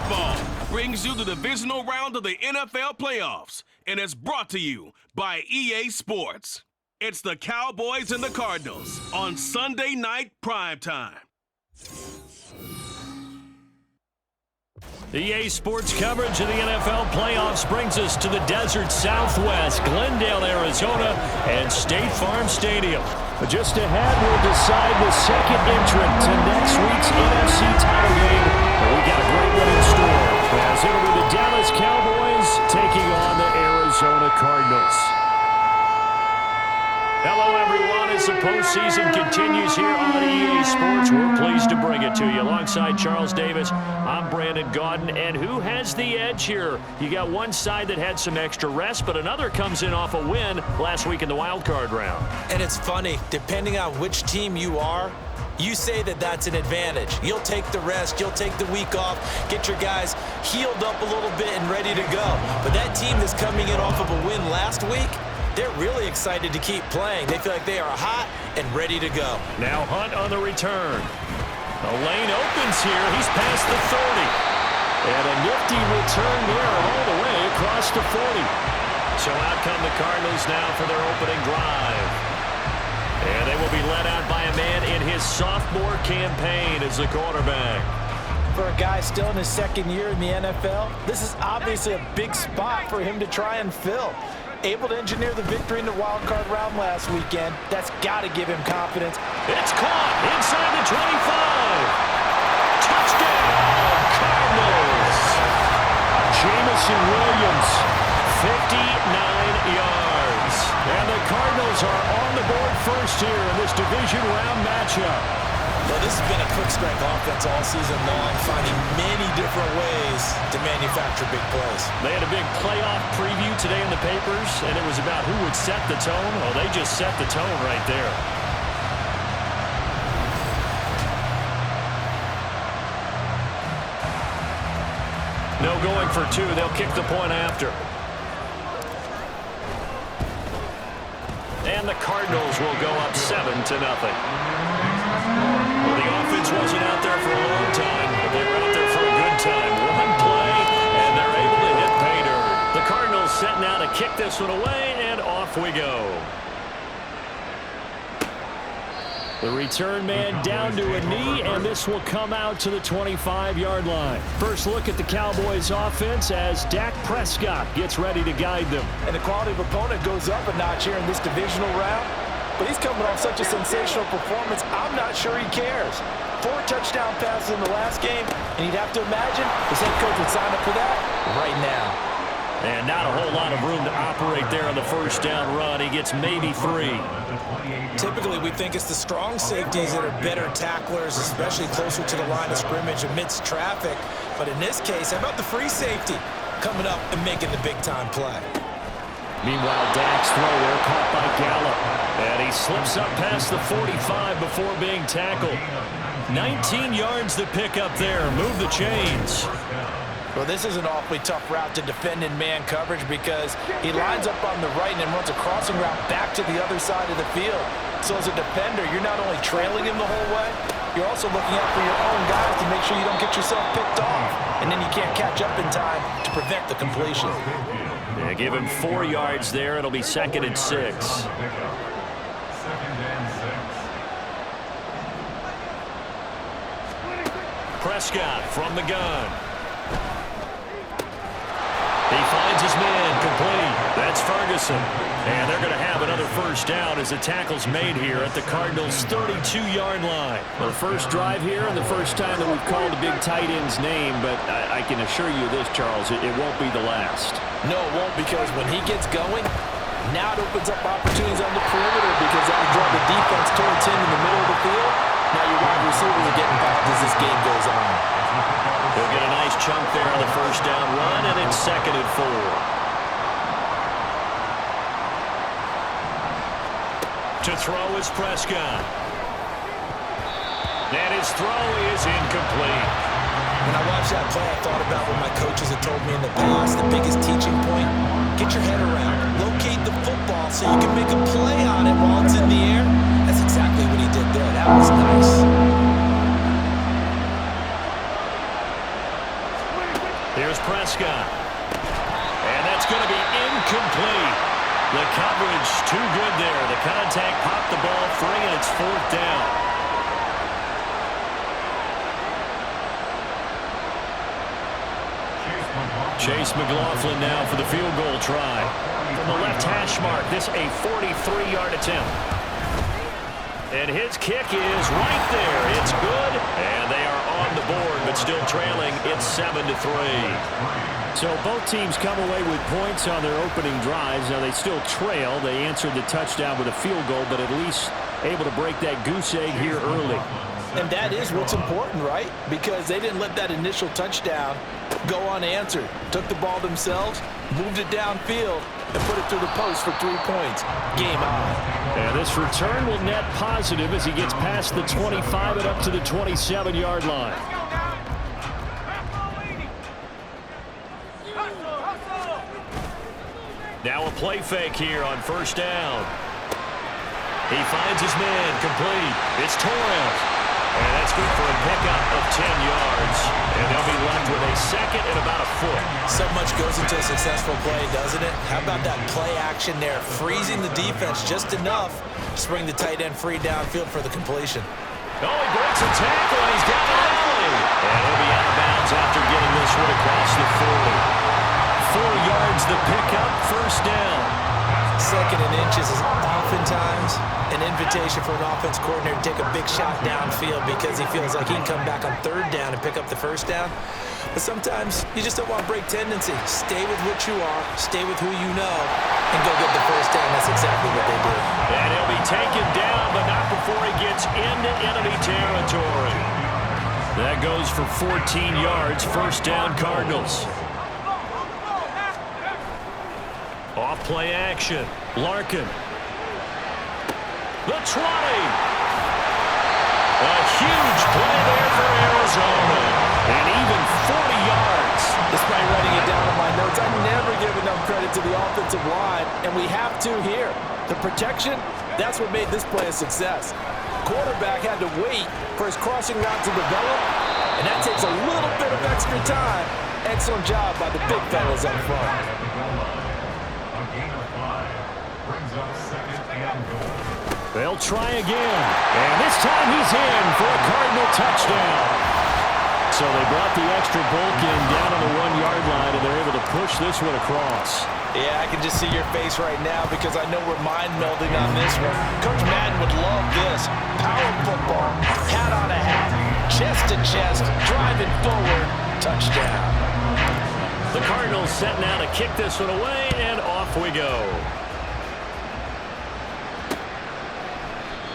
Football brings you the divisional round of the NFL playoffs, and it's brought to you by EA Sports. It's the Cowboys and the Cardinals on Sunday night primetime. EA Sports coverage of the NFL playoffs brings us to the desert Southwest, Glendale, Arizona, and State Farm Stadium. Just ahead, we'll decide the second entrant to next week's NFC title game. And we got a great one in store, as it'll be the Dallas Cowboys taking on the Arizona Cardinals. Hello, everyone. As the postseason continues here on EA Sports, we're pleased to bring it to you. Alongside Charles Davis, I'm Brandon Gaudin. And who has the edge here? You got one side that had some extra rest, but another comes in off a win last week in the wild card round. And it's funny, depending on which team you are, you say that that's an advantage. You'll take the rest, you'll take the week off, get your guys healed up a little bit and ready to go. But that team that's coming in off of a win last week, they're really excited to keep playing. They feel like they are hot and ready to go. Now Hunt on the return. The lane opens here. He's past the 30. And a nifty return there all the way across the 40. So out come the Cardinals now for their opening drive. And they will be led out by a man in his sophomore campaign as the quarterback. For a guy still in his second year in the NFL, this is obviously a big spot for him to try and fill. Able to engineer the victory in the wild card round last weekend. That's got to give him confidence. It's caught inside the 25. Touchdown, Cardinals. Jameson Williams, 59 yards. And the Cardinals are on the board first here in this division round matchup. Well, this has been a quick strike offense all season long, finding many different ways to manufacture big plays. They had a big playoff preview today in the papers, and it was about who would set the tone. Well, they just set the tone right there. No going for two. They'll kick the point after. And the Cardinals will go up 7-0. Well, the offense wasn't out there for a long time, but they were out there for a good time. One play, and they're able to hit pay dirt. The Cardinals set now to kick this one away, and off we go. The return man down to a knee, and this will come out to the 25-yard line. First look at the Cowboys' offense as Dak Prescott gets ready to guide them. And the quality of opponent goes up a notch here in this divisional round. But he's coming off such a sensational performance, I'm not sure he cares. 4 touchdown passes in the last game, and you'd have to imagine his head coach would sign up for that right now. And not a whole lot of room to operate there on the first down run. He gets maybe 3. Typically, we think it's the strong safeties that are better tacklers, especially closer to the line of scrimmage amidst traffic. But in this case, how about the free safety coming up and making the big-time play? Meanwhile, Dak's throw there caught by Gallup. And he slips up past the 45 before being tackled. 19 yards to pick up there. Move the chains. Well, this is an awfully tough route to defend in man coverage because he lines up on the right and then runs a crossing route back to the other side of the field. So as a defender, you're not only trailing him the whole way, you're also looking out for your own guys to make sure you don't get yourself picked off. And then you can't catch up in time to prevent the completion. Yeah, give him 4 yards there. It'll be 2nd and 6. Prescott from the gun. He finds his man complete. That's Ferguson. And they're going to have another first down as the tackle's made here at the Cardinals' 32-yard line. Well, the first drive here and the first time that we've called a big tight end's name, but I can assure you this, Charles, it won't be the last. No, it won't, because when he gets going, now it opens up opportunities on the perimeter because that will draw the defense towards him in the middle of the field. Now your wide receivers are getting back as this game goes on. He'll get a nice chunk there on the first down run, and it's 2nd and 4. To throw is Prescott. And his throw is incomplete. When I watched that play, I thought about what my coaches had told me in the past. The biggest teaching point, get your head around. Locate the football so you can make a play on it while it's in the air. That's exactly what he did there. That was nice. Prescott. And that's going to be incomplete. The coverage too good there. The contact popped the ball free, and it's 4th down. Chase McLaughlin now for the field goal try. From the left hash mark, this a 43-yard attempt. And his kick is right there. It's good, and they are on the board, but still trailing. It's 7-3. So both teams come away with points on their opening drives. Now they still trail. They answered the touchdown with a field goal, but at least able to break that goose egg here early. And that is what's important, right? Because they didn't let that initial touchdown go unanswered. Took the ball themselves, moved it downfield, and put it through the post for 3 points. Game on. And this return will net positive as he gets past the 25 and up to the 27-yard line. Now a play fake here on 1st down. He finds his man, complete. It's Torres. And that's good for a pickup of 10 yards. And they'll be left with a 2nd and about a foot. So much goes into a successful play, doesn't it? How about that play action there? Freezing the defense just enough to bring the tight end free downfield for the completion. Oh, he breaks a tackle, and he's got an alley. And he'll be out of bounds after getting this one across the 40. 4 yards the pickup, 1st down. 2nd and inches is oftentimes an invitation for an offense coordinator to take a big shot downfield because he feels like he can come back on 3rd down and pick up the 1st down. But sometimes you just don't want to break tendency. Stay with what you are, stay with who you know, and go get the 1st down. That's exactly what they did. And he'll be taken down, but not before he gets into enemy territory. That goes for 14 yards, 1st down Cardinals. Off play action. Larkin. The 20. A huge play there for Arizona. And even 40 yards. Despite writing it down in my notes, I never give enough credit to the offensive line, and we have to here. The protection, that's what made this play a success. Quarterback had to wait for his crossing route to develop, and that takes a little bit of extra time. Excellent job by the big fellas up front. They'll try again. And this time he's in for a Cardinal touchdown. So they brought the extra bulk in down on the 1-yard line, and they're able to push this one across. Yeah, I can just see your face right now because I know we're mind-melding on this one. Coach Madden would love this. Power football, hat on a hat, chest to chest, driving forward, touchdown. The Cardinals set now to kick this one away, and off we go.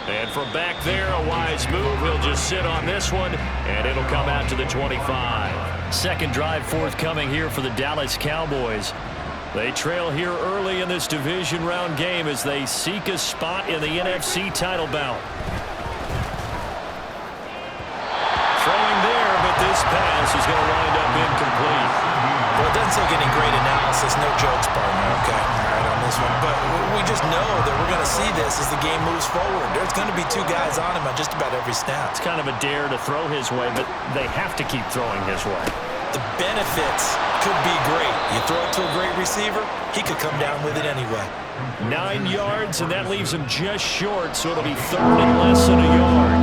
And from back there, a wise move. He'll just sit on this one, and it'll come out to the 25. 2nd drive forthcoming here for the Dallas Cowboys. They trail here early in this division round game as they seek a spot in the NFC title bout. Throwing there, but this pass is going to wind up incomplete. Well, it doesn't take any great analysis. No jokes, partner. Okay, all right on this one. But we just know that we're going to see this as the game moves forward. There's going to be 2 guys on him on just about every snap. It's kind of a dare to throw his way, but they have to keep throwing his way. The benefits could be great. You throw it to a great receiver, he could come down with it anyway. 9 yards, and that leaves him just short, so it'll be 3rd and less than a yard.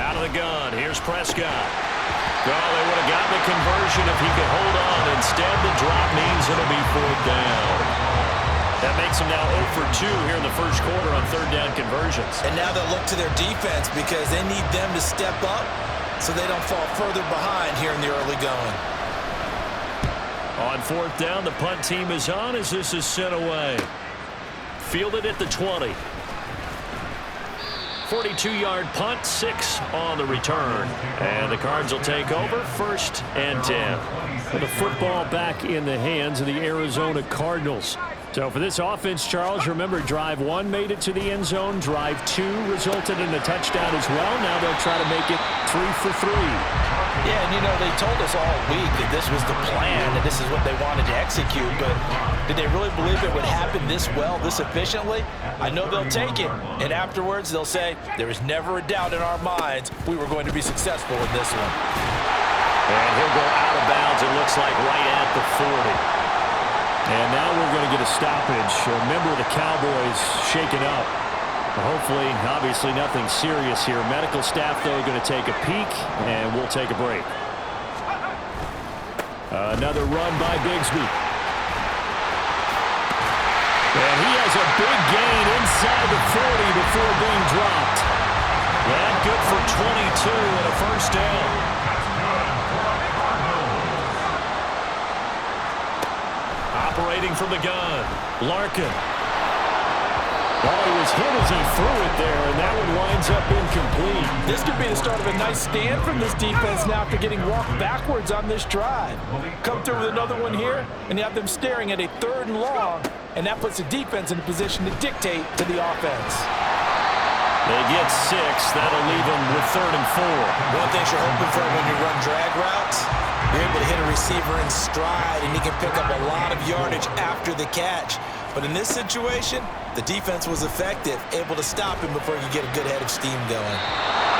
Out of the gun, here's Prescott. Well, they would have gotten the conversion if he could hold on. Instead, the drop means it'll be 4th down. That makes them now 0 for 2 here in the first quarter on 3rd down conversions. And now they'll look to their defense because they need them to step up so they don't fall further behind here in the early going. On 4th down, the punt team is on as this is sent away. Fielded at the 20. 42-yard punt, 6 on the return. And the Cards will take over, 1st and 10. With the football back in the hands of the Arizona Cardinals. So for this offense, Charles, remember, drive 1 made it to the end zone. Drive 2 resulted in a touchdown as well. Now they'll try to make it 3 for 3. Yeah, and you know, they told us all week that this was the plan and this is what they wanted to execute, but Did they really believe it would happen this well, this efficiently? I know they'll take it, and afterwards they'll say, there was never a doubt in our minds we were going to be successful in this one. And he'll go out of bounds, it looks like, right at the 40. And now we're going to get a stoppage. A member of the Cowboys shaken up. Hopefully, obviously, nothing serious here. Medical staff, though, going to take a peek, and we'll take a break. Another run by Bigsby. And he has a big gain inside the 40 before being dropped. That good for 22 and a first down. Operating from the gun, Larkin. Oh, he was hit as he threw it there, and that one winds up incomplete. This could be the start of a nice stand from this defense now after getting walked backwards on this drive. Come through with another one here, and you have them staring at a 3rd and long, and that puts the defense in a position to dictate to the offense. They get 6. That'll leave them with 3rd and 4. One thing you're hoping for when you run drag routes, you're able to hit a receiver in stride, and he can pick up a lot of yardage after the catch. But in this situation, the defense was effective, able to stop him before you get a good head of steam going.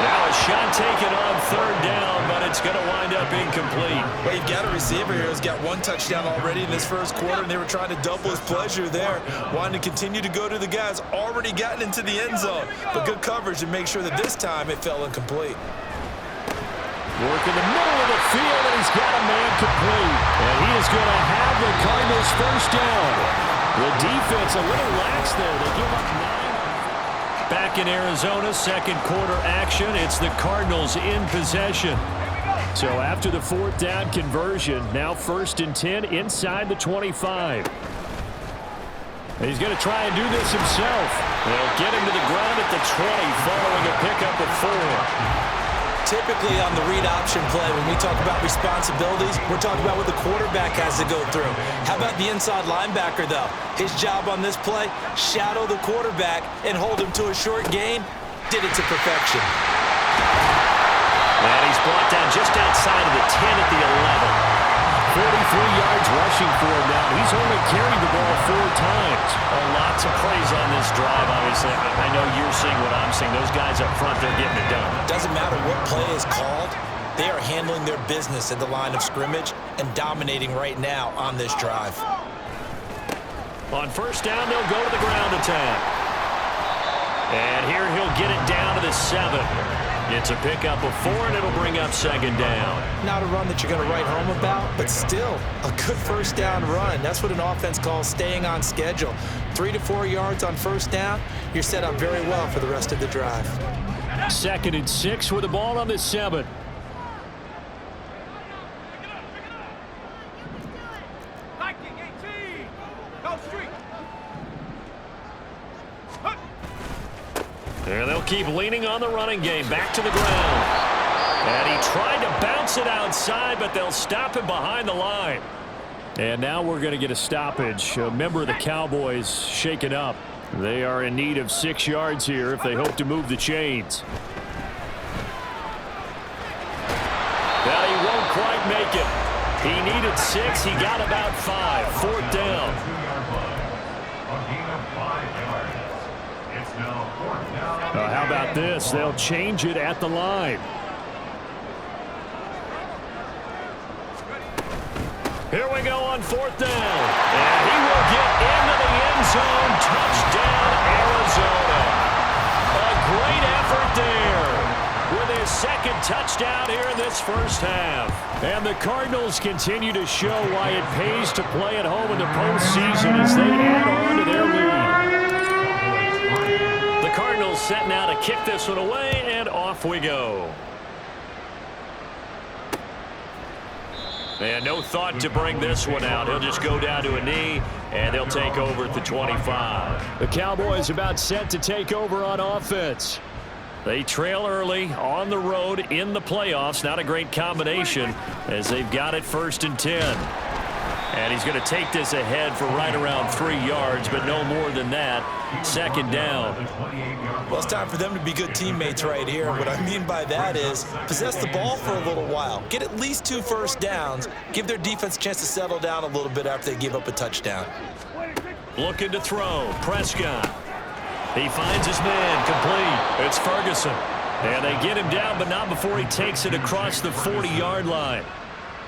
Now a shot taken on 3rd down, but it's going to wind up incomplete. Well, you've got a receiver here who's got 1 touchdown already in this first quarter, and they were trying to double his pleasure there, wanting to continue to go to the guys already gotten into the end zone. But good coverage to make sure that this time it fell incomplete. Work in the middle of the field, and he's got a man complete. And he is going to have the Cardinals' first down. The defense a little lax there. They give up 9. Back in Arizona, 2nd quarter action. It's the Cardinals in possession. So after the 4th down conversion, now 1st and 10 inside the 25. He's going to try and do this himself. They'll get him to the ground at the 20 following a pickup of 4. Typically on the read option play, when we talk about responsibilities, we're talking about what the quarterback has to go through. How about the inside linebacker, though? His job on this play, shadow the quarterback and hold him to a short gain. Did it to perfection. And he's brought down just outside of the 10 at the 11. 43 yards rushing for him now. He's only carried the ball 4 times. Lots of praise on this drive, obviously. I know you're seeing what I'm seeing. Those guys up front, they're getting it done. Doesn't matter what play is called. They are handling their business at the line of scrimmage and dominating right now on this drive. On 1st down, they'll go to the ground attack. And here he'll get it down to the 7. It's a pickup of 4, and it'll bring up 2nd down. Not a run that you're going to write home about, but still a good 1st down run. That's what an offense calls staying on schedule. 3 to 4 yards on 1st down, you're set up very well for the rest of the drive. 2nd and 6 with the ball on the 7. And they'll keep leaning on the running game. Back to the ground. And he tried to bounce it outside, but they'll stop him behind the line. And now we're going to get a stoppage. A member of the Cowboys shaken up. They are in need of 6 yards here if they hope to move the chains. Well, he won't quite make it. He needed 6. He got about 5. 4th down. How about this? They'll change it at the line. Here we go on 4th down. And he will get into the end zone. Touchdown, Arizona. A great effort there with his 2nd touchdown here in this first half. And the Cardinals continue to show why it pays to play at home in the postseason as they add on to their lead. The Cardinals set now to kick this one away, and off we go. And no thought to bring this one out. He'll just go down to a knee, and they'll take over at the 25. The Cowboys about set to take over on offense. They trail early on the road in the playoffs. Not a great combination as they've got it 1st and 10. And he's going to take this ahead for right around 3 yards, but no more than that. Second down. Well, it's time for them to be good teammates right here. What I mean by that is possess the ball for a little while. Get at least 2 first downs. Give their defense a chance to settle down a little bit after they give up a touchdown. Looking to throw. Prescott. He finds his man. Complete. It's Ferguson. And they get him down, but not before he takes it across the 40-yard line.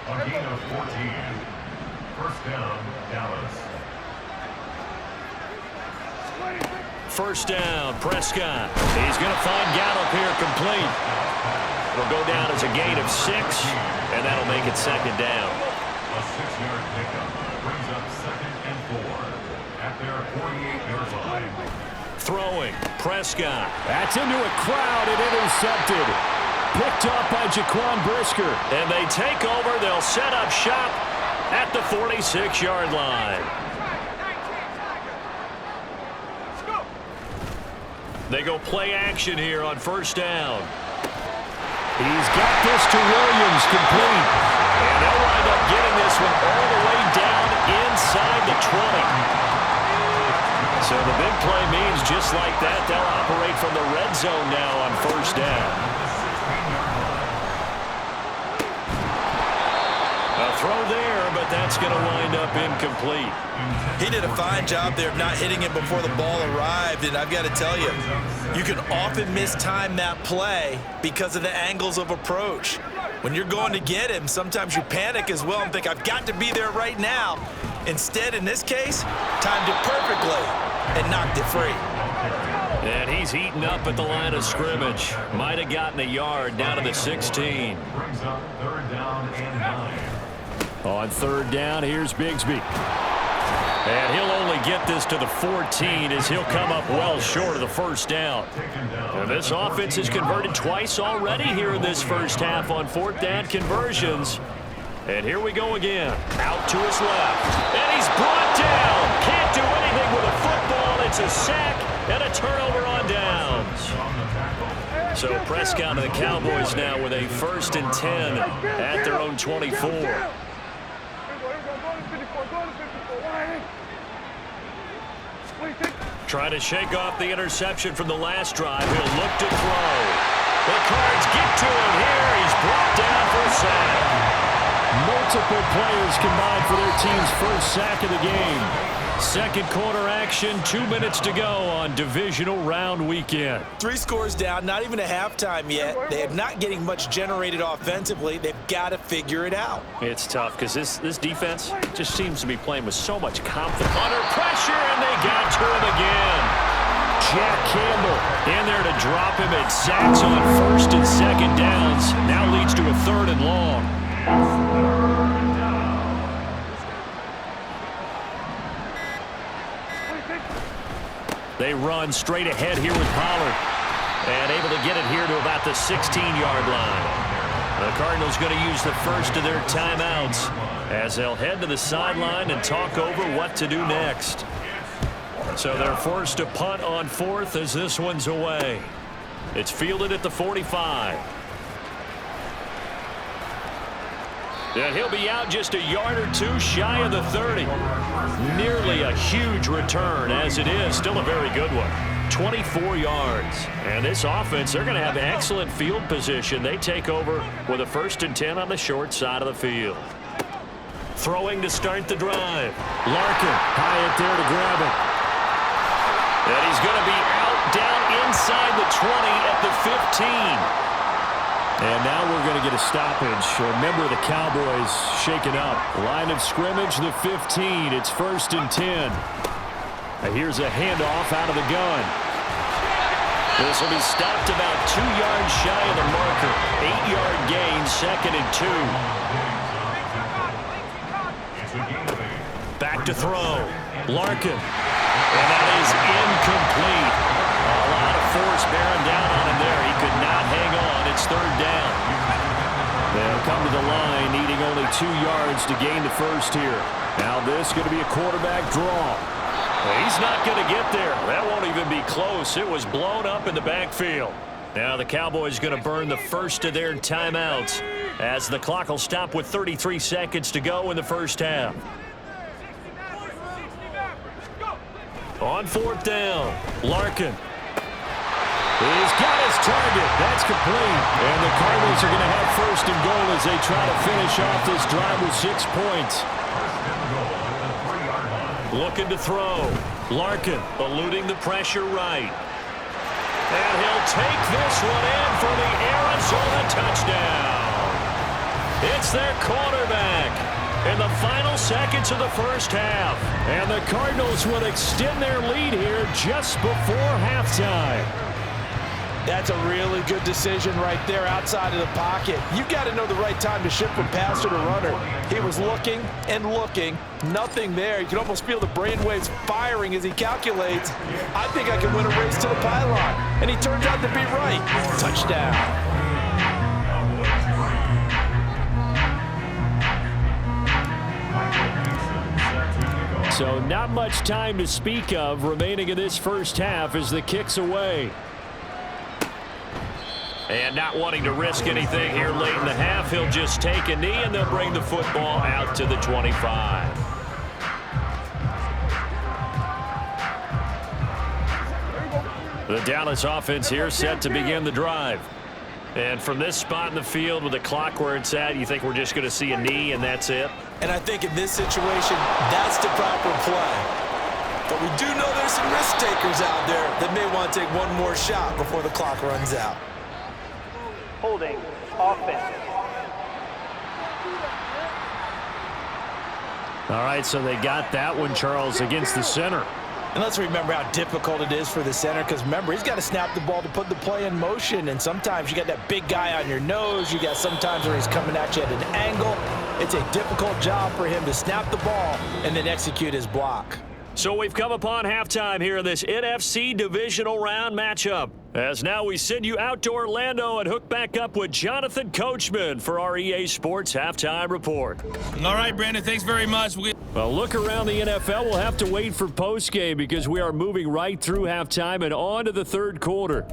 A gain of 14. First down, Dallas. First down, Prescott. He's going to find Gallup here, complete. It'll go down as a gain of 6, and that'll make it second down. A 6-yard pickup brings up 2nd and 4 at their 48-yard line. Throwing, Prescott. That's into a crowd and intercepted. Picked up by Jaquan Brisker. And they take over. They'll set up shop at the 46-yard line. They go play action here on first down. He's got this to Williams, complete. And they'll wind up getting this one all the way down inside the 20. So the big play means just like that, they'll operate from the red zone now on first down. A throw there, but that's going to wind up incomplete. He did a fine job there of not hitting it before the ball arrived, and I've got to tell you, you can often mistime that play because of the angles of approach. When you're going to get him, sometimes you panic as well and think, I've got to be there right now. Instead, in this case, timed it perfectly and knocked it free. And he's eaten up at the line of scrimmage. Might have gotten a yard down to the 16. Brings up 3rd down and 9. On 3rd down, here's Bigsby. And he'll only get this to the 14 as he'll come up well short of the first down. And this offense has converted twice already here in this first half on 4th down conversions. And here we go again. Out to his left. And he's brought down. Can't do anything with a football. It's a sack and a turnover on downs. So Prescott and the Cowboys now with a 1st and 10 at their own 24. Trying to shake off the interception from the last drive. He'll look to throw. The Cards get to him here. He's brought down for a sack. Multiple players combined for their team's first sack of the game. Second quarter action, 2 minutes to go on divisional round weekend. 3 scores down, not even a halftime yet. They are not getting much generated offensively. They've got to figure it out. It's tough because this defense just seems to be playing with so much confidence. Under pressure, and they got to him again. Jack Campbell in there to drop him at sacks on 1st and 2nd downs. Now leads to a 3rd and long. They run straight ahead here with Pollard. And able to get it here to about the 16-yard line. The Cardinals going to use the first of their timeouts as they'll head to the sideline and talk over what to do next. So they're forced to punt on 4th as this one's away. It's fielded at the 45. And he'll be out just a yard or 2 shy of the 30. Nearly a huge return as it is. Still a very good one. 24 yards. And this offense, they're going to have excellent field position. They take over with a 1st and 10 on the short side of the field. Throwing to start the drive. Larkin high up there to grab it. And he's going to be out down inside the 20 at the 15. And now we're going to get a stoppage. A member of the Cowboys shaken up. Line of scrimmage, the 15. It's 1st and 10. Here's a handoff out of the gun. This will be stopped about 2 yards shy of the marker. 8-yard gain, 2nd and 2. Back to throw. Larkin. And that is incomplete. A lot of force bearing down on him there. He could not hang on. It's 3rd down. They'll come to the line needing only 2 yards to gain the first here. Now this is going to be a quarterback draw. He's not going to get there. That won't even be close. It was blown up in the backfield. Now the Cowboys going to burn the first of their timeouts as the clock will stop with 33 seconds to go in the first half. On fourth down, Larkin. He's got his target. That's complete. And the Cardinals are going to have first and goal as they try to finish off this drive with 6 points. Looking to throw. Larkin eluding the pressure right. And he'll take this one in for the Arizona touchdown. It's their quarterback in the final seconds of the first half. And the Cardinals will extend their lead here just before halftime. That's a really good decision right there outside of the pocket. You've got to know the right time to shift from passer to runner. He was looking and looking, nothing there. You can almost feel the brainwaves firing as he calculates, I think I can win a race to the pylon. And he turns out to be right. Touchdown. So not much time to speak of remaining in this first half as the kick's away. And not wanting to risk anything here late in the half, he'll just take a knee and they'll bring the football out to the 25. The Dallas offense here set to begin the drive. And from this spot in the field with the clock where it's at, you think we're just going to see a knee and that's it? And I think in this situation, that's the proper play. But we do know there's some risk takers out there that may want to take one more shot before the clock runs out. Holding offense. All right, so they got that one, Charles, against the center. And let's remember how difficult it is for the center, because remember, he's got to snap the ball to put the play in motion, and sometimes you got that big guy on your nose. You got sometimes where he's coming at you at an angle. It's a difficult job for him to snap the ball and then execute his block. So we've come upon halftime here in this NFC divisional round matchup. As now we send you out to Orlando and hook back up with Jonathan Coachman for our EA Sports Halftime Report. All right, Brandon, thanks very much. Well, look around the NFL. We'll have to wait for postgame because we are moving right through halftime and on to the third quarter.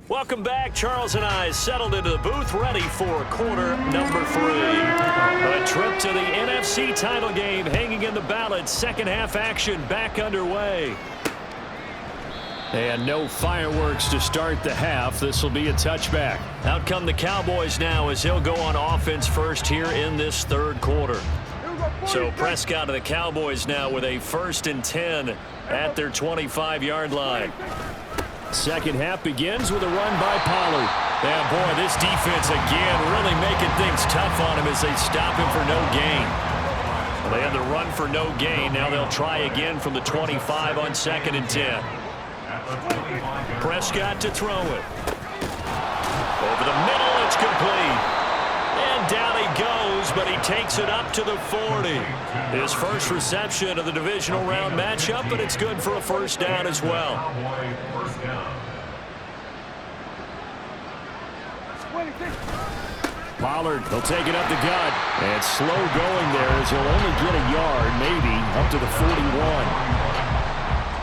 Welcome back. Charles and I settled into the booth, ready for quarter number 3. A trip to the NFC title game hanging in the balance. Second half action back underway. And no fireworks to start the half. This will be a touchback. Out come the Cowboys now as he'll go on offense first here in this third quarter. So Prescott of the Cowboys now with a 1st and 10 at their 25-yard line. Second half begins with a run by Pollard. And boy, this defense again really making things tough on him as they stop him for no gain. They had the run for no gain. Now they'll try again from the 25 on 2nd and 10. Prescott to throw it. Over the middle, it's complete. And down he goes, but he takes it up to the 40. His first reception of the divisional round matchup, but it's good for a first down as well. Pollard, he'll take it up the gut. And slow going there as he'll only get a yard, maybe, up to the 41.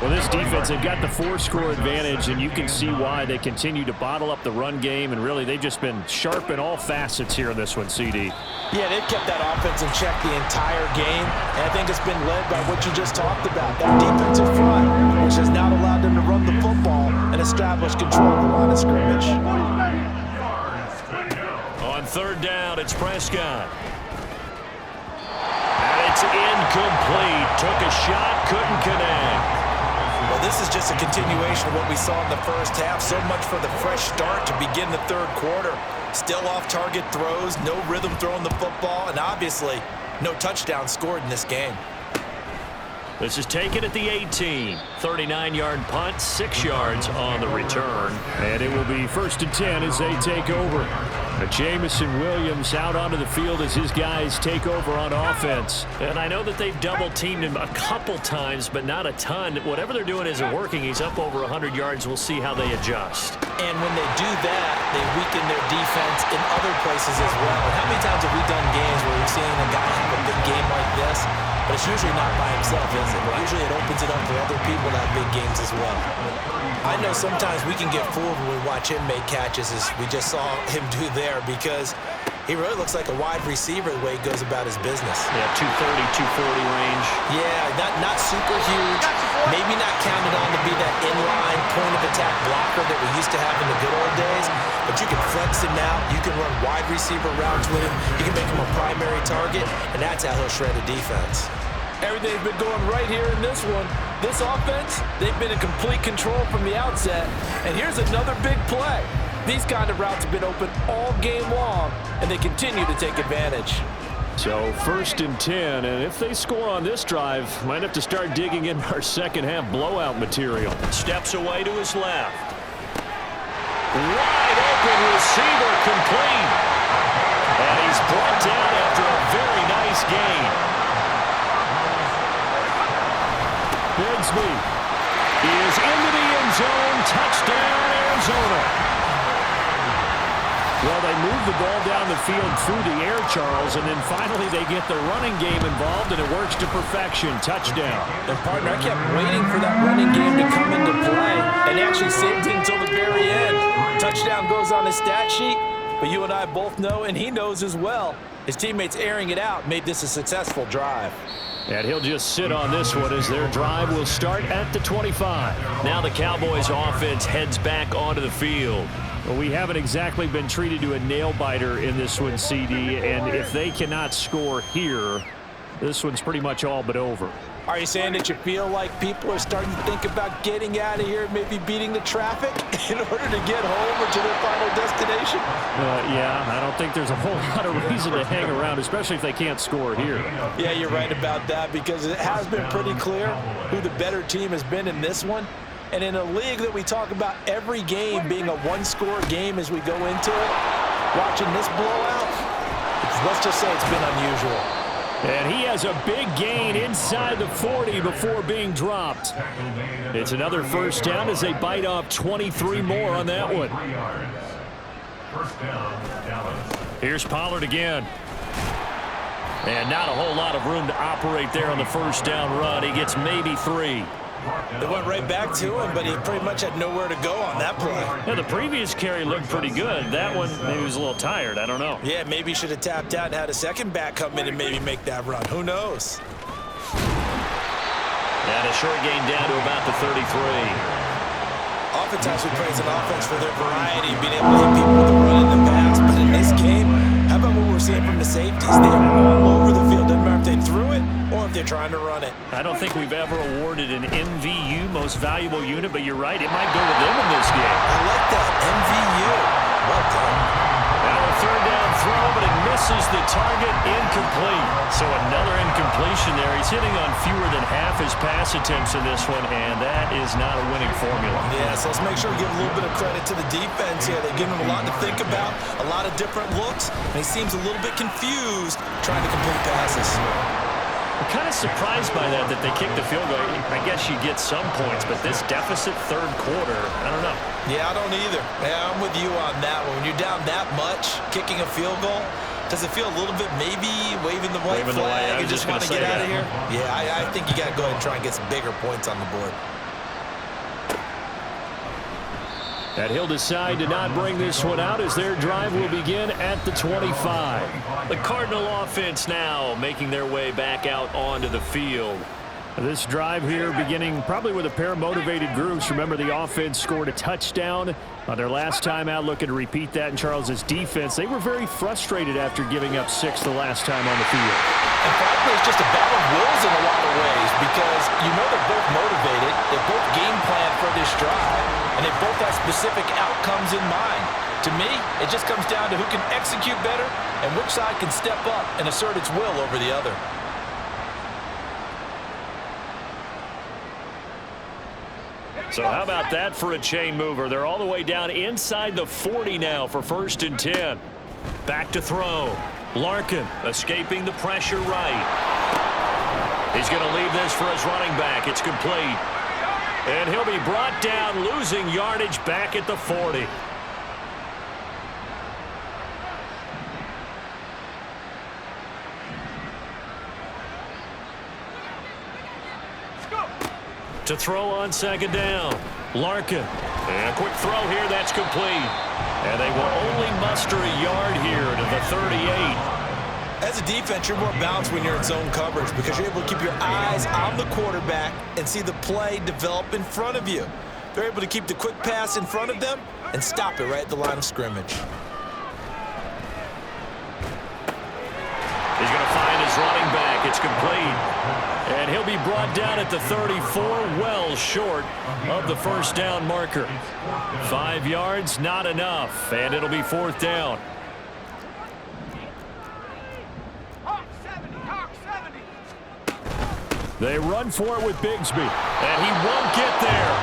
Well, this defense, they've got the 4-score advantage, and you can see why they continue to bottle up the run game, and really they've just been sharp in all facets here in this one, CD. Yeah, they've kept that offense in check the entire game, and I think it's been led by what you just talked about, that defensive front, which has now allowed them to run the football and establish control of the line of scrimmage. On third down, it's Prescott. And it's incomplete. Took a shot, couldn't connect. Well, this is just a continuation of what we saw in the first half. So much for the fresh start to begin the third quarter. Still off-target throws, no rhythm throwing the football, and obviously no touchdown scored in this game. This is taken at the 18. 39-yard punt, 6 yards on the return. And it will be 1st and 10 as they take over. Jamison Williams out onto the field as his guys take over on offense. And I know that they've double-teamed him a couple times, but not a ton. Whatever they're doing isn't working. He's up over 100 yards. We'll see how they adjust. And when they do that, they weaken their defense in other places as well. And how many times have we done games where we've seen a guy have a big game like this? But it's usually not by himself, is it? Usually it opens it up for other people to have big games as well. I know sometimes we can get fooled when we watch him make catches, as we just saw him do there, because he really looks like a wide receiver the way he goes about his business. Yeah, 230, 240 range. Yeah, super huge, maybe not counted on to be that inline point-of-attack blocker that we used to have in the good old days, but you can flex him out. You can run wide receiver routes with him. You can make him a primary target, and that's how he'll shred a defense. Everything's been going right here in this one. This offense, they've been in complete control from the outset. And here's another big play. These kind of routes have been open all game long, and they continue to take advantage. So 1st and 10, and if they score on this drive, might have to start digging in our second half blowout material. Steps away to his left. Wide open receiver complete. And he's brought down after a very nice gain. Bigsby is into the end zone. Touchdown, Arizona. Well, they move the ball down the field through the air, Charles, and then finally they get the running game involved, and it works to perfection. Touchdown. And, partner, I kept waiting for that running game to come into play, and actually saved it until the very end. Touchdown goes on his stat sheet, but you and I both know, and he knows as well, his teammates airing it out made this a successful drive. And he'll just sit on this one as their drive will start at the 25. Now the Cowboys offense heads back onto the field. Well, we haven't exactly been treated to a nail-biter in this one, CD, and if they cannot score here, this one's pretty much all but over. Are you saying that you feel like people are starting to think about getting out of here, maybe beating the traffic in order to get home or to their final destination? Yeah, I don't think there's a whole lot of reason to hang around, especially if they can't score here. Yeah, you're right about that, because it has been pretty clear who the better team has been in this one. And in a league that we talk about every game being a one-score game as we go into it, watching this blowout, let's just say it's been unusual. And he has a big gain inside the 40 before being dropped. It's another first down as they bite off 23 more on that one. First down, Dallas. Here's Pollard again. And not a whole lot of room to operate there on the first down run. He gets maybe 3. They went right back to him, but he pretty much had nowhere to go on that play. Yeah, the previous carry looked pretty good. That one, maybe he was a little tired. I don't know. Yeah, maybe he should have tapped out and had a second back come in and maybe make that run. Who knows? And a short gain down to about the 33. Oftentimes we praise an offense for their variety, being able to hit people with the run in the pass. But in this game, how about what we're seeing from the safeties? They are all over the field. Doesn't matter if they threw it or if they're trying to run it. I don't think we've ever awarded an MVU, most valuable unit, but you're right, it might go to them in this game. I like that, MVU. Well done. Now a third down throw, but it misses the target, incomplete. So another incompletion there. He's hitting on fewer than half his pass attempts in this one, and that is not a winning formula. Yeah, so let's make sure we give a little bit of credit to the defense here. They've given him a lot to think about, a lot of different looks, and he seems a little bit confused trying to complete passes. I'm kind of surprised by that they kicked the field goal. I guess you get some points, but this deficit third quarter, I don't know. Yeah, I don't either. Yeah, I'm with you on that one. When you're down that much, kicking a field goal, does it feel a little bit maybe waving the white flag and just want to get out of here? Yeah, I think you got to go ahead and try and get some bigger points on the board. And he'll decide to not bring this one out as their drive will begin at the 25. The Cardinal offense now making their way back out onto the field. This drive here beginning probably with a pair of motivated groups. Remember, the offense scored a touchdown on their last time out, looking to repeat that in Charles's defense. They were very frustrated after giving up 6 the last time on the field. And frankly, it's just a battle of wills in a lot of ways, because you know they're both motivated, they both game plan for this drive, and they both have specific outcomes in mind. To me, it just comes down to who can execute better and which side can step up and assert its will over the other. So how about that for a chain mover? They're all the way down inside the 40 now for 1st and 10. Back to throw. Larkin escaping the pressure right. He's going to leave this for his running back. It's complete. And he'll be brought down, losing yardage back at the 40. To throw on 2nd down. Larkin. And a quick throw here. That's complete. And they will only muster a yard here to the 38. As a defense, you're more balanced when you're in zone coverage because you're able to keep your eyes on the quarterback and see the play develop in front of you. They're able to keep the quick pass in front of them and stop it right at the line of scrimmage. He's going to find his running back. It's complete. And he'll be brought down at the 34, well short of the first down marker. 5 yards, not enough, and it'll be fourth down. They run for it with Bigsby, and he won't get there.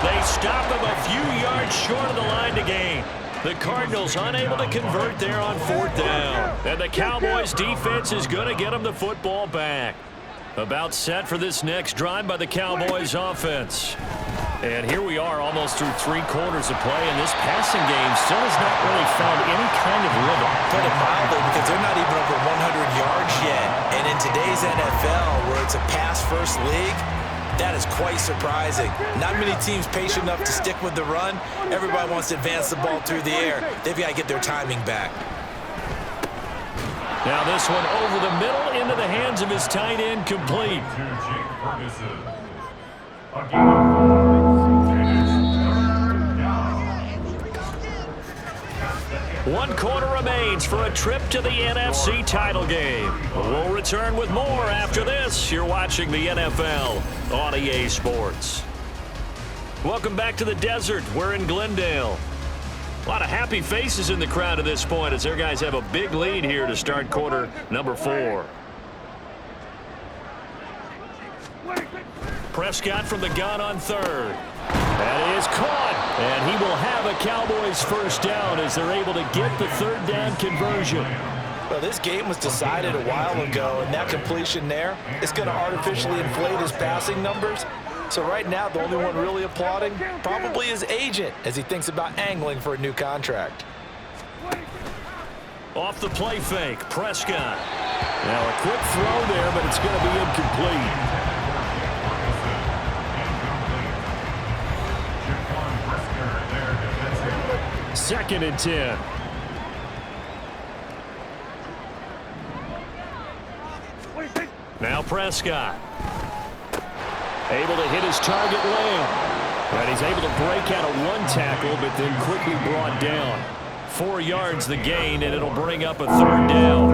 They stop him a few yards short of the line to gain. The Cardinals unable to convert there on fourth down. And the Cowboys defense is going to get them the football back. About set for this next drive by the Cowboys offense. And here we are almost through 3 quarters of play, and this passing game still has not really found any kind of rhythm. Put it mildly, because they're not even over 100 yards yet. And in today's NFL, where it's a pass-first league, that is quite surprising. Not many teams patient enough to stick with the run. Everybody wants to advance the ball through the air. They've got to get their timing back. Now this one over the middle into the hands of his tight end, complete. To Jake Ferguson. A gain of 4. One quarter remains for a trip to the NFC title game. We'll return with more after this. You're watching the NFL on EA Sports. Welcome back to the desert. We're in Glendale. A lot of happy faces in the crowd at this point as their guys have a big lead here to start quarter number 4. Prescott from the gun on third. That is caught, and he will have a Cowboys first down as they're able to get the third down conversion. Well, this game was decided a while ago, and that completion there is going to artificially inflate his passing numbers. So right now, the only one really applauding probably his agent as he thinks about angling for a new contract. Off the play fake, Prescott. Now a quick throw there, but it's going to be incomplete. Second and 10. Now Prescott. Able to hit his target lane. And he's able to break out of one tackle, but then quickly brought down. 4 yards the gain, and it'll bring up a third down.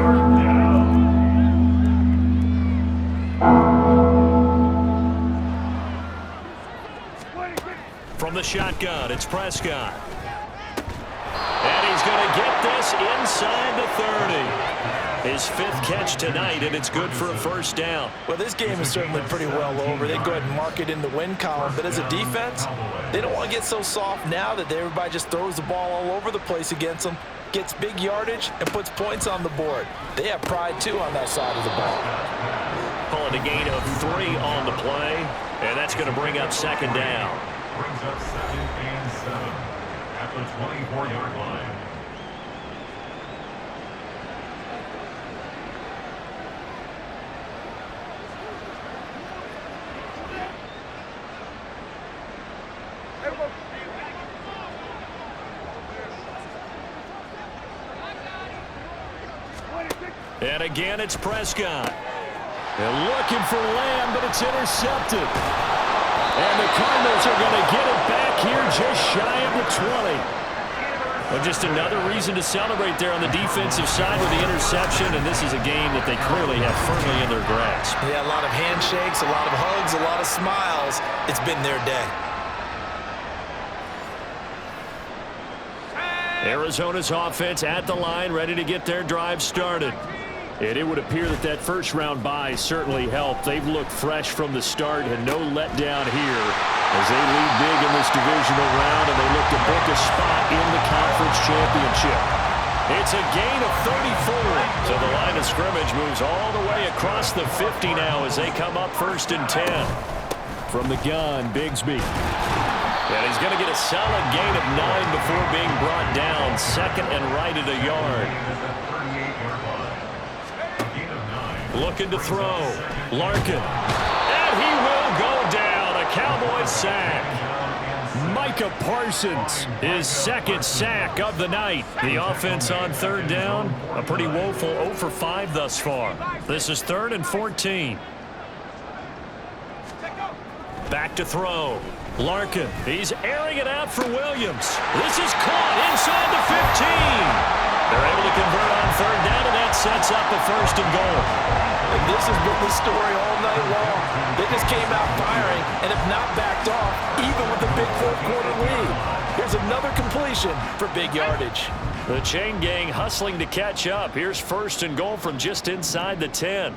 From the shotgun, it's Prescott. And he's going to get this inside the 30. His 5th catch tonight, and it's good for a first down. Well, this game is certainly pretty well over. They go ahead and mark it in the win column. But as a defense, they don't want to get so soft now that everybody just throws the ball all over the place against them, gets big yardage, and puts points on the board. They have pride, too, on that side of the ball. Calling a gain of 3 on the play, and that's going to bring up second down. Brings up 2nd and 7 at the 24-yard line. And again, it's Prescott. They're looking for Lamb, but it's intercepted. And the Cardinals are going to get it back here just shy of the 20. Well, just another reason to celebrate there on the defensive side with the interception, and this is a game that they clearly have firmly in their grasp. Yeah, a lot of handshakes, a lot of hugs, a lot of smiles. It's been their day. Arizona's offense at the line, ready to get their drive started. And it would appear that that first-round bye certainly helped. They've looked fresh from the start and no letdown here as they lead big in this divisional round, and they look to book a spot in the conference championship. It's a gain of 34. So the line of scrimmage moves all the way across the 50 now as they come up 1st and 10. From the gun, Bigsby. And he's going to get a solid gain of 9 before being brought down. 2nd and right at a yard. Looking to throw. Larkin. And he will go down. A Cowboys sack. Micah Parsons, his second sack of the night. The offense on third down, a pretty woeful 0 for 5 thus far. This is 3rd and 14. Back to throw. Larkin, he's airing it out for Williams. This is caught inside the 15. They're able to convert on third down, and that sets up a 1st and goal. And this has been the story all night long. They just came out firing and have not backed off, even with the big fourth-quarter lead. Here's another completion for big yardage. The chain gang hustling to catch up. Here's 1st and goal from just inside the 10.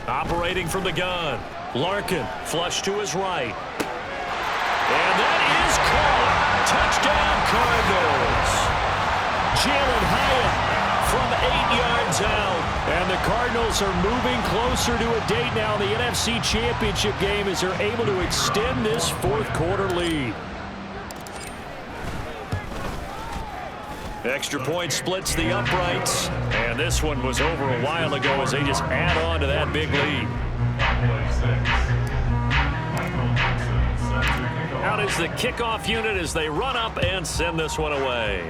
Operating from the gun. Larkin, flush to his right. And that is caught. Touchdown, Cardinals. Jalen Hyatt from 8 yards out. And the Cardinals are moving closer to a date now in the NFC Championship game as they're able to extend this 4th-quarter lead. Extra point splits the uprights. And this one was over a while ago as they just add on to that big lead. Out is the kickoff unit as they run up and send this one away.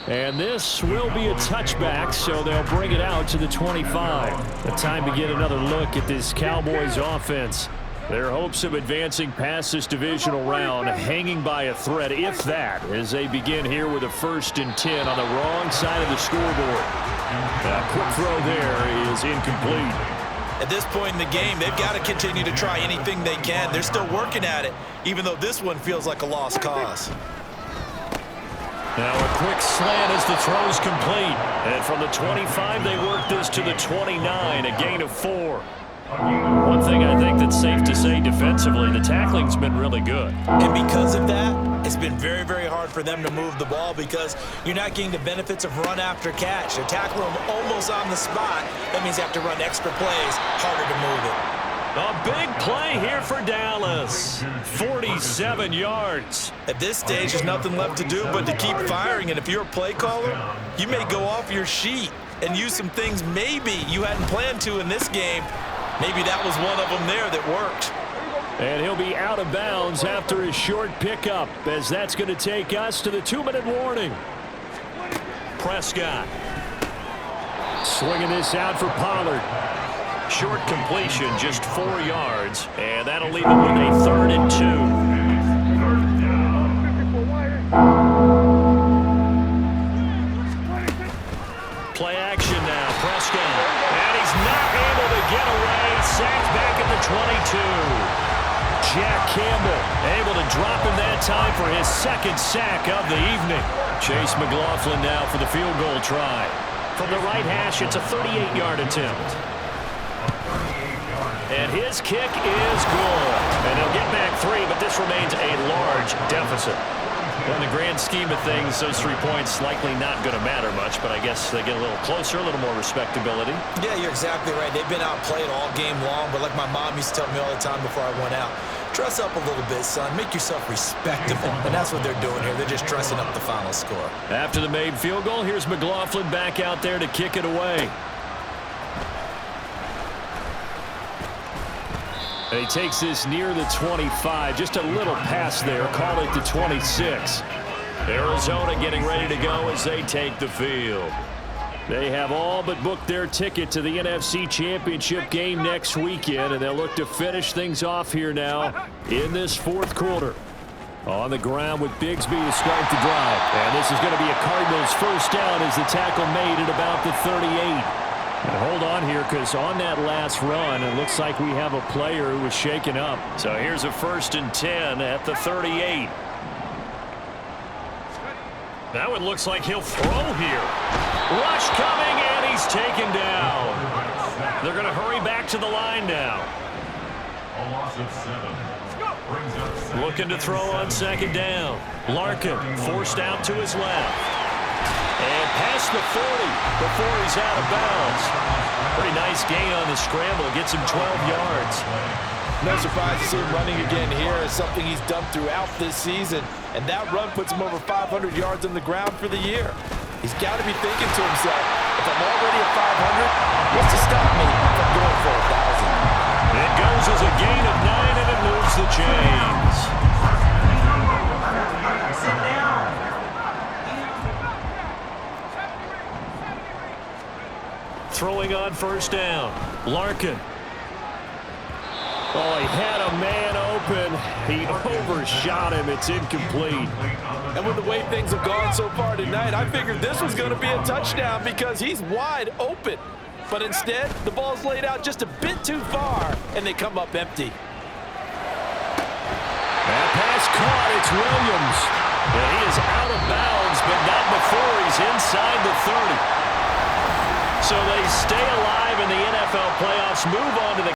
And this will be a touchback, so they'll bring it out to the 25. The time to get another look at this Cowboys offense. Their hopes of advancing past this divisional round hanging by a thread, if that, as they begin here with a 1st and 10 on the wrong side of the scoreboard. A quick throw there is incomplete. At this point in the game, they've got to continue to try anything they can. They're still working at it, even though this one feels like a lost cause. Now a quick slant as the throw's complete. And from the 25, they work this to the 29, a gain of 4. One thing I think that's safe to say defensively, the tackling's been really good. And because of that, it's been very, very hard for them to move the ball because you're not getting the benefits of run after catch. They're tackling them almost on the spot. That means they have to run extra plays, harder to move it. A big play here for Dallas. 47 yards. At this stage, there's nothing left to do but to keep firing. And if you're a play caller, you may go off your sheet and use some things maybe you hadn't planned to in this game. Maybe that was one of them there that worked. And he'll be out of bounds after his short pickup, as that's going to take us to the 2-minute warning. Prescott swinging this out for Pollard. Short completion, just 4 yards, and that'll leave him with a 3rd and 2. Play action now, Prescott. And he's not able to get away. Sacked back at the 22. Jack Campbell able to drop in that time for his 2nd sack of the evening. Chase McLaughlin now for the field goal try. From the right hash, it's a 38-yard attempt. And his kick is good. And they'll get back 3, but this remains a large deficit. In the grand scheme of things, those 3 points likely not going to matter much, but I guess they get a little closer, a little more respectability. Yeah, you're exactly right. They've been outplayed all game long, but like my mom used to tell me all the time before I went out, dress up a little bit, son. Make yourself respectable. And that's what they're doing here. They're just dressing up the final score. After the made field goal, here's McLaughlin back out there to kick it away. And he takes this near the 25. Just a little pass there. Call it the 26. Arizona getting ready to go as they take the field. They have all but booked their ticket to the NFC Championship game next weekend, and they'll look to finish things off here now in this 4th quarter. On the ground with Bigsby to start the drive. And this is going to be a Cardinals 1st down as the tackle made at about the 38. And hold on here, because on that last run, it looks like we have a player who was shaken up. So here's a 1st and 10 at the 38. That one looks like he'll throw here. Rush coming, and he's taken down. They're going to hurry back to the line now. A loss of 7. Brings up 2nd. Looking to throw on 2nd down. Larkin forced out to his left. And past the 40 before he's out of bounds. Pretty nice gain on the scramble. Gets him 12 yards. No surprise to see him running again here. It's something he's done throughout this season. And that run puts him over 500 yards on the ground for the year. He's got to be thinking to himself, if I'm already at 500, what's to stop me from going for 1,000? It goes has a gain of 9, and it moves the chains. Throwing on first down. Larkin. Oh, he had a man open. He overshot him. It's incomplete. And with the way things have gone so far tonight, I figured this was going to be a touchdown because he's wide open. But instead, the ball's laid out just a bit too far, and they come up empty. That pass caught. It's Williams. And he is out of bounds, but not before he's inside the 30. So they stay alive in the NFL playoffs, move on to the